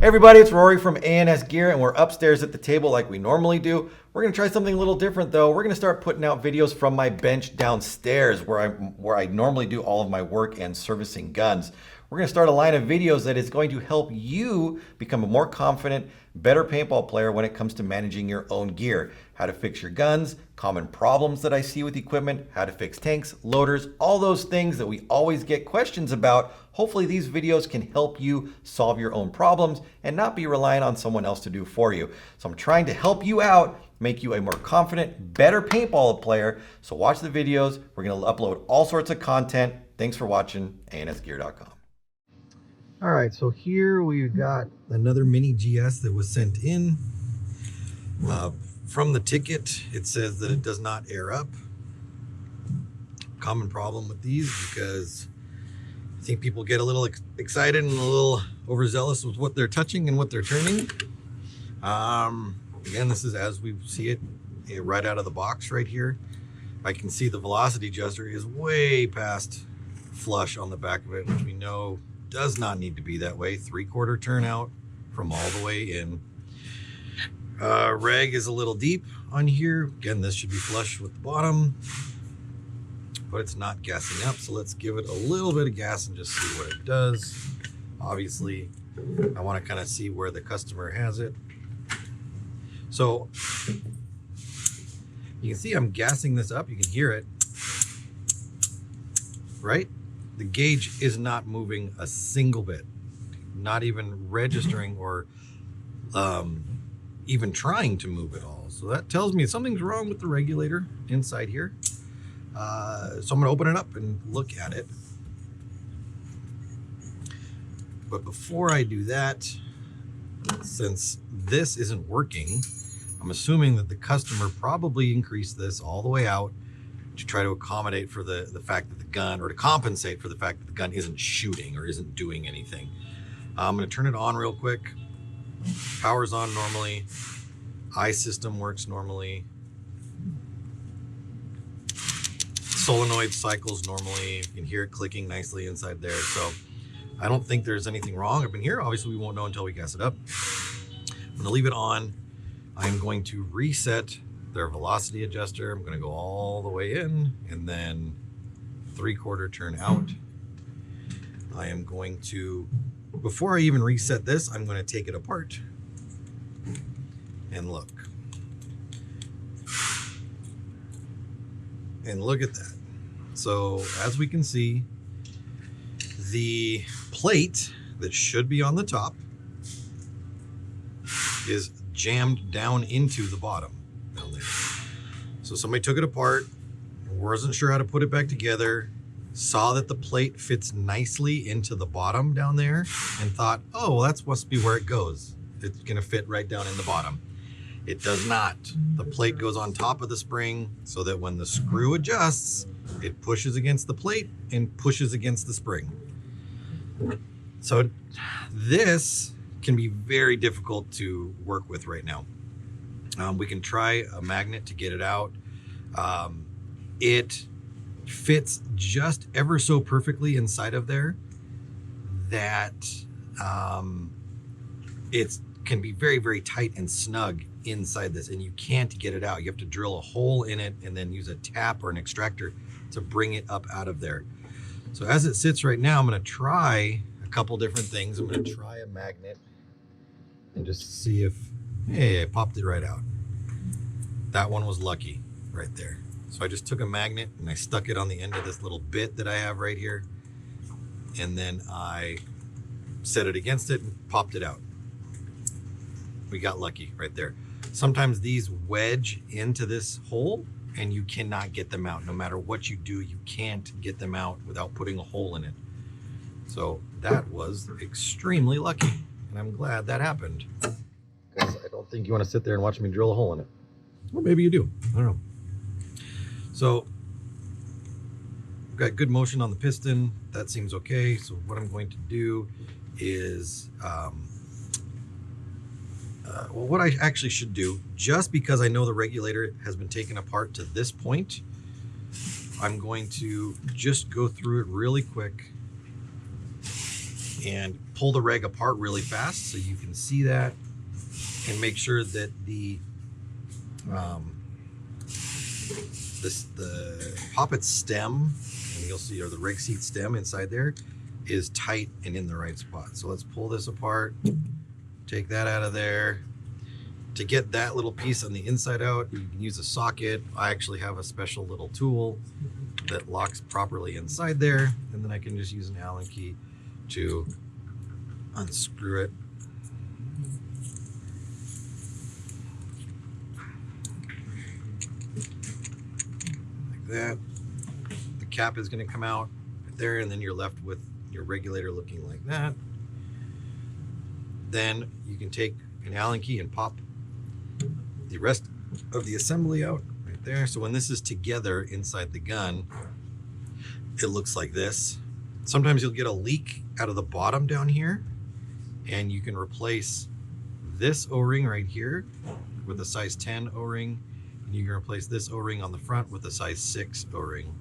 Hey everybody, it's Rory from A&S Gear, and we're upstairs at the table like we normally do. We're gonna try something a little different though. We're gonna start putting out videos from my bench downstairs where I normally do all of my work and servicing guns. We're gonna start a line of videos that is going to help you become a more confident, better paintball player when it comes to managing your own gear. How to fix your guns, common problems that I see with equipment, how to fix tanks, loaders, all those things that we always get questions about. Hopefully these videos can help you solve your own problems and not be relying on someone else to do for you. So I'm trying to help you out, make you a more confident, better paintball player. So watch the videos. We're gonna upload all sorts of content. Thanks for watching, ansgear.com. All right, so here we've got another mini GS that was sent in. From the ticket, it says that it does not air up. Common problem with these because I think people get a little excited and a little overzealous with what they're touching and what they're turning. Again, this is as we see it right out of the box right here. I can see the velocity adjuster is way past flush on the back of it, which we know does not need to be that way. 3/4 turnout from all the way in. Reg is a little deep on here. Again, this should be flush with the bottom, but it's not gassing up. So let's give it a little bit of gas and just see what it does. Obviously, I want to kind of see where the customer has it. So you can see I'm gassing this up. You can hear it, right? The gauge is not moving a single bit, not even registering or even trying to move at all. So that tells me something's wrong with the regulator inside here. So I'm gonna open it up and look at it. But before I do that, since this isn't working, I'm assuming that the customer probably increased this all the way out to try to accommodate for the fact that the gun, or to compensate for the fact that the gun isn't shooting or isn't doing anything. I'm gonna turn it on real quick. Power's on normally. Eye system works normally. Solenoid cycles normally. You can hear it clicking nicely inside there. So I don't think there's anything wrong up in here. Obviously we won't know until we gas it up. I'm gonna leave it on. I'm going to reset their velocity adjuster. I'm gonna go all the way in and then 3/4 turn out. I am going to, before I even reset this, I'm going to take it apart and look. And look at that. So as we can see, the plate that should be on the top is jammed down into the bottom down there. So somebody took it apart, wasn't sure how to put it back together, saw that the plate fits nicely into the bottom down there and thought, oh, well, that must be where it goes. It's gonna fit right down in the bottom. It does not. The plate goes on top of the spring so that when the screw adjusts, it pushes against the plate and pushes against the spring. So this can be very difficult to work with right now. We can try a magnet to get it out. It fits just ever so perfectly inside of there that it can be very, very tight and snug inside this, and you can't get it out. You have to drill a hole in it and then use a tap or an extractor to bring it up out of there. So as it sits right now, I'm going to try a couple different things. I'm going to try a magnet and just see if, hey, I popped it right out. That one was lucky right there. So I just took a magnet and I stuck it on the end of this little bit that I have right here. And then I set it against it and popped it out. We got lucky right there. Sometimes these wedge into this hole and you cannot get them out. No matter what you do, you can't get them out without putting a hole in it. So that was extremely lucky. And I'm glad that happened. Because I don't think you want to sit there and watch me drill a hole in it. Or maybe you do, I don't know. So got good motion on the piston. That seems okay. So what I'm going to do is, well, what I actually should do, just because I know the regulator has been taken apart to this point, I'm going to just go through it really quick and pull the reg apart really fast so you can see that, and make sure that the poppet stem, and you'll see, or the reg seat stem inside there, is tight and in the right spot. So let's pull this apart, take that out of there. To get that little piece on the inside out, you can use a socket. I actually have a special little tool that locks properly inside there, and then I can just use an Allen key to unscrew it. Like that. The cap is going to come out right there, and then you're left with your regulator looking like that. Then you can take an Allen key and pop the rest of the assembly out right there. So when this is together inside the gun, it looks like this. Sometimes you'll get a leak out of the bottom down here, and you can replace this O-ring right here with a size 10 O-ring, and you can replace this O-ring on the front with a size 6 O-ring,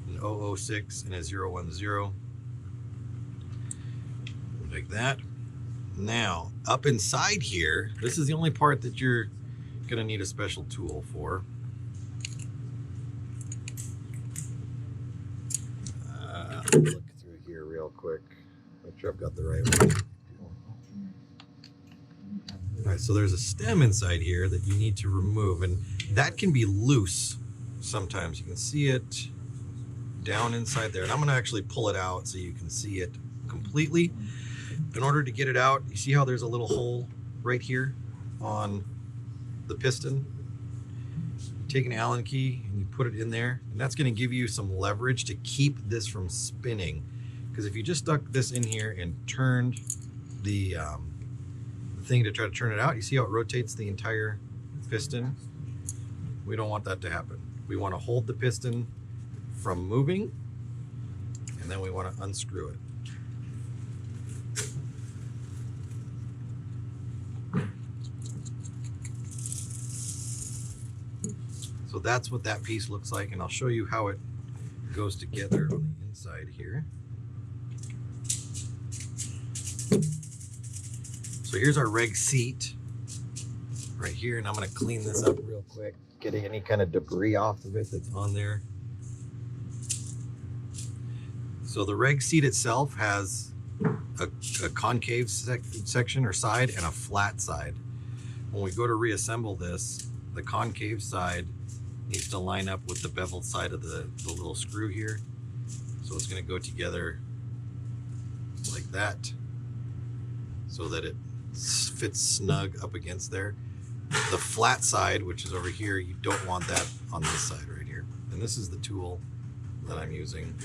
an 006 and a 010, like that. Now, up inside here, this is the only part that you're gonna need a special tool for. Look through here real quick, make sure I've got the right one. All right, so there's a stem inside here that you need to remove, and that can be loose sometimes. You can see it down inside there, and I'm gonna actually pull it out so you can see it completely. In order to get it out, you see how there's a little hole right here on the piston? You take an Allen key and you put it in there, and that's going to give you some leverage to keep this from spinning. Because if you just stuck this in here and turned the thing to try to turn it out, you see how it rotates the entire piston? We don't want that to happen. We want to hold the piston from moving, and then we want to unscrew it. So that's what that piece looks like, and I'll show you how it goes together on the inside here. So here's our reg seat right here, and I'm going to clean this up real quick, getting any kind of debris off of it that's on there. So the reg seat itself has a concave section or side and a flat side. When we go to reassemble this, the concave side needs to line up with the beveled side of the little screw here. So it's going to go together like that so that it fits snug up against there. The flat side, which is over here, you don't want that on this side right here. And this is the tool that I'm using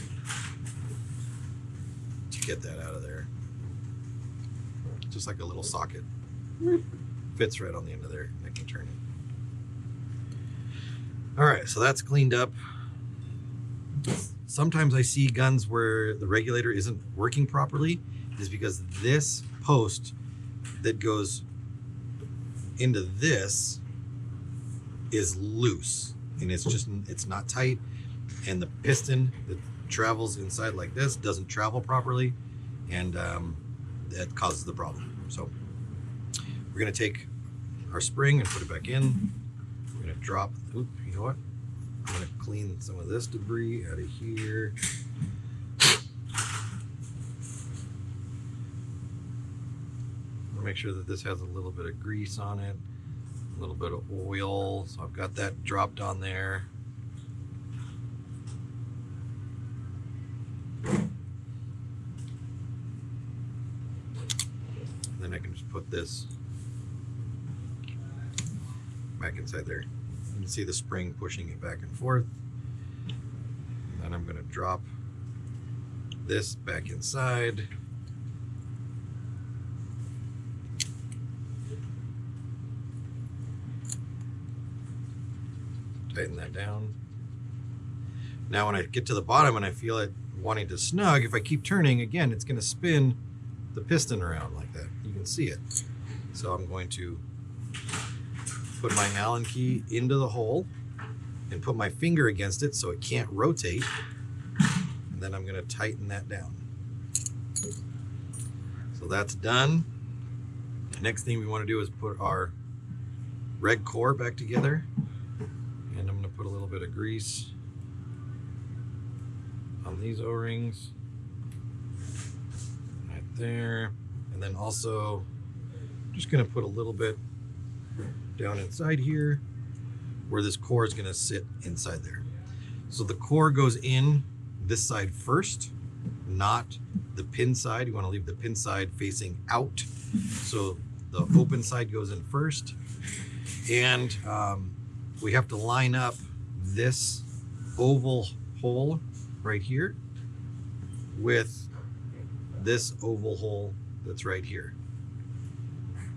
to get that out of there. Just like a little socket. Fits right on the end of there. I can turn it. All right, so that's cleaned up. Sometimes I see guns where the regulator isn't working properly. It is because this post that goes into this is loose, and it's not tight, and the piston that travels inside like this doesn't travel properly, and that causes the problem. So we're gonna take our spring and put it back in. We're gonna drop, you know what? I'm gonna clean some of this debris out of here. Make sure that this has a little bit of grease on it, a little bit of oil. So I've got that dropped on there. Then I can just put this back inside there. You can see the spring pushing it back and forth. And then I'm going to drop this back inside. Tighten that down. Now when I get to the bottom and I feel it wanting to snug, if I keep turning, again, it's going to spin the piston around like that. You can see it. So I'm going to put my Allen key into the hole and put my finger against it so it can't rotate. And then I'm going to tighten that down. So that's done. The next thing we want to do is put our reg core back together. And I'm going to put a little bit of grease on these O-rings right there. And then also just going to put a little bit down inside here where this core is going to sit inside there. So the core goes in this side first, not the pin side. You want to leave the pin side facing out. So the open side goes in first. And we have to line up this oval hole right here with this oval hole that's right here.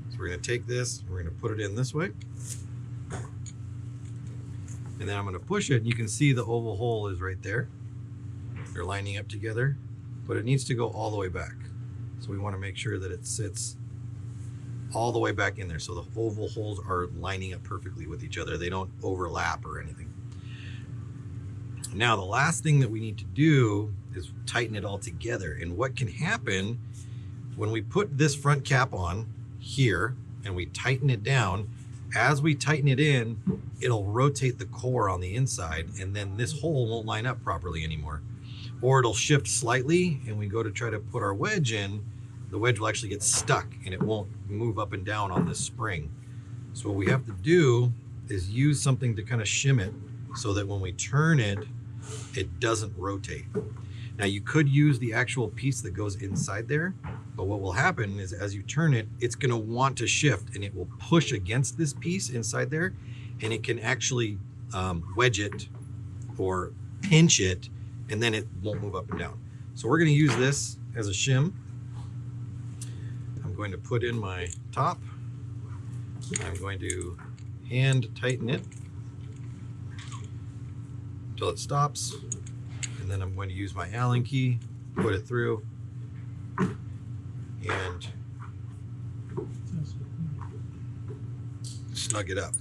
So we're going to take this, we're going to put it in this way. And then I'm going to push it, and you can see the oval hole is right there. They're lining up together, but it needs to go all the way back. So we want to make sure that it sits all the way back in there. So the oval holes are lining up perfectly with each other. They don't overlap or anything. Now, the last thing that we need to do is tighten it all together. And what can happen when we put this front cap on here and we tighten it down, as we tighten it in, it'll rotate the core on the inside, and then this hole won't line up properly anymore. Or it'll shift slightly, and we go to try to put our wedge in, the wedge will actually get stuck and it won't move up and down on this spring. So what we have to do is use something to kind of shim it so that when we turn it, it doesn't rotate. Now, you could use the actual piece that goes inside there, but what will happen is as you turn it, it's going to want to shift and it will push against this piece inside there, and it can actually wedge it or pinch it, and then it won't move up and down. So we're going to use this as a shim. I'm going to put in my top. I'm going to hand tighten it until it stops. And then I'm going to use my Allen key, put it through, and snug it up.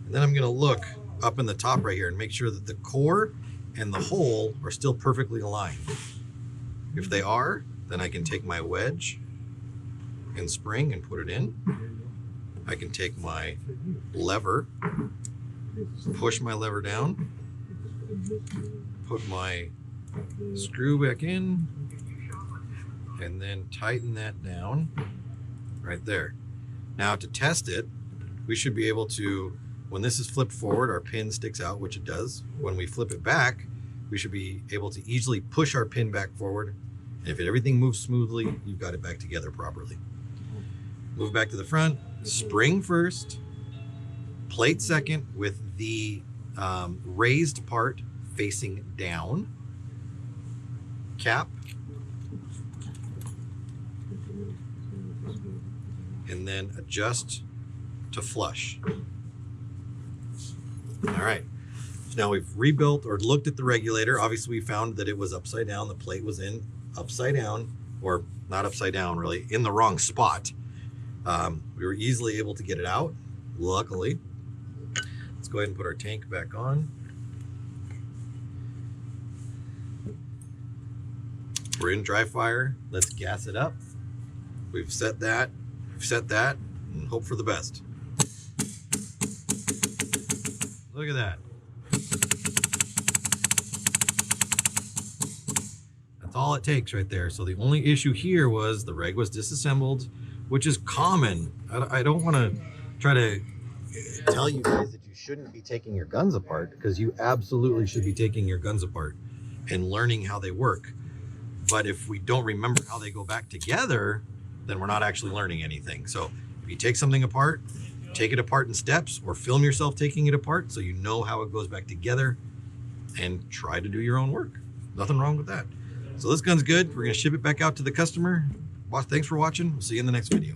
And then I'm going to look up in the top right here and make sure that the core and the hole are still perfectly aligned. If they are, then I can take my wedge and spring and put it in. I can take my lever, push my lever down, put my screw back in, and then tighten that down right there. Now, to test it, we should be able to, when this is flipped forward, our pin sticks out, which it does. When we flip it back, we should be able to easily push our pin back forward. And if everything moves smoothly, you've got it back together properly. Move back to the front, spring first, plate second with the raised part facing down, cap, and then adjust to flush. All right, so now we've rebuilt or looked at the regulator. Obviously we found that it was upside down. The plate was in upside down, or not upside down really, in the wrong spot. We were easily able to get it out, luckily. Let's go ahead and put our tank back on. We're in dry fire. Let's gas it up. We've set that, and hope for the best. Look at that. That's all it takes right there. So the only issue here was the reg was disassembled, which is common. I don't want to try to tell you guys that you shouldn't be taking your guns apart, because you absolutely should be taking your guns apart and learning how they work. But if we don't remember how they go back together, then we're not actually learning anything. So if you take something apart, take it apart in steps, or film yourself taking it apart so you know how it goes back together, and try to do your own work. Nothing wrong with that. So this gun's good. We're going to ship it back out to the customer. Thanks for watching. We'll see you in the next video.